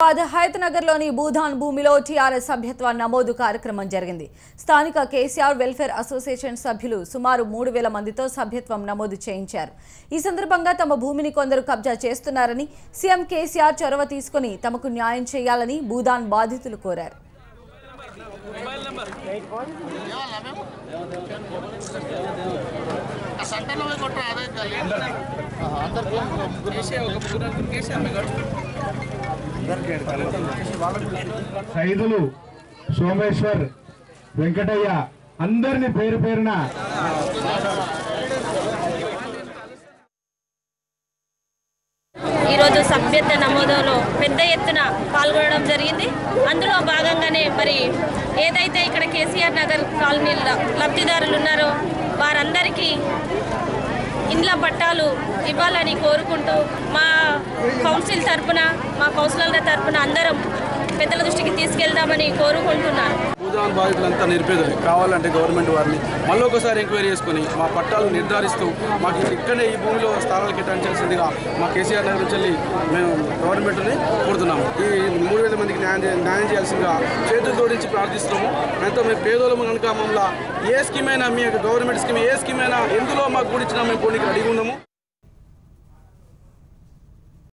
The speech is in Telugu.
హైతనగర్లోని భూదాన్ భూమిలో టీఆర్ఎస్ సభ్యత్వ నమోదు కార్యక్రమం జరిగింది. స్థానిక కేసీఆర్ వెల్ఫేర్ అసోసియేషన్ సభ్యులు సుమారు 3000 మందితో సభ్యత్వం నమోదు చేయించారు. ఈ సందర్భంగా తమ భూమిని కొందరు కబ్జా చేస్తున్నారని సీఎం కేసీఆర్ చొరవ తీసుకుని తమకు న్యాయం చేయాలని భూదాన్ బాధితులు కోరారు. సైదులు సోమేశ్వర్ వెంకటయ్య అందరిని పేరు పేరున ఈరోజు సభ్యత్వ నమోదులో పెద్ద ఎత్తున పాల్గొనడం జరిగింది. అందులో భాగంగానే మరి ఏదైతే ఇక్కడ కేసీఆర్ నగర్ కాలనీ లబ్ధిదారులు ఉన్నారో వారందరికీ ఇండ్ల పట్టాలు ఇవ్వాలని కోరుకుంటూ మా కౌన్సిల్ తరఫున మా కౌన్సిలర్ల తరఫున అందరం పెద్దల దృష్టికి తీసుకెళ్దామని కోరుకుంటున్నాను. భూదాన్ బాధితులంతా నిరుపేదలు కావాలంటే గవర్నమెంట్ వారిని మళ్ళీ ఒకసారి ఎంక్వైరీ చేసుకుని మా పట్టాలు నిర్ధారిస్తూ మాకు ఇక్కడే ఈ భూమిలో స్థలాలు కేటాయించాల్సిందిగా మా కేసీఆర్ నగర్ నుంచి మేము గవర్నమెంట్ని కోరుతున్నాము. ఈ 3000 మందికి న్యాయం చేయాల్సిందిగా చేతులు జోడించి ప్రార్థిస్తున్నాము. ఎంతో మేము పేదోళము కనుక మమ్మల్ని ఏ స్కీమ్ అయినా మీ గవర్నమెంట్ స్కీమ్ ఏ స్కీమ్ అయినా ఎందులో మాకు కూడా ఇచ్చినా మేము పోనీకి రెడీగా ఉన్నాము.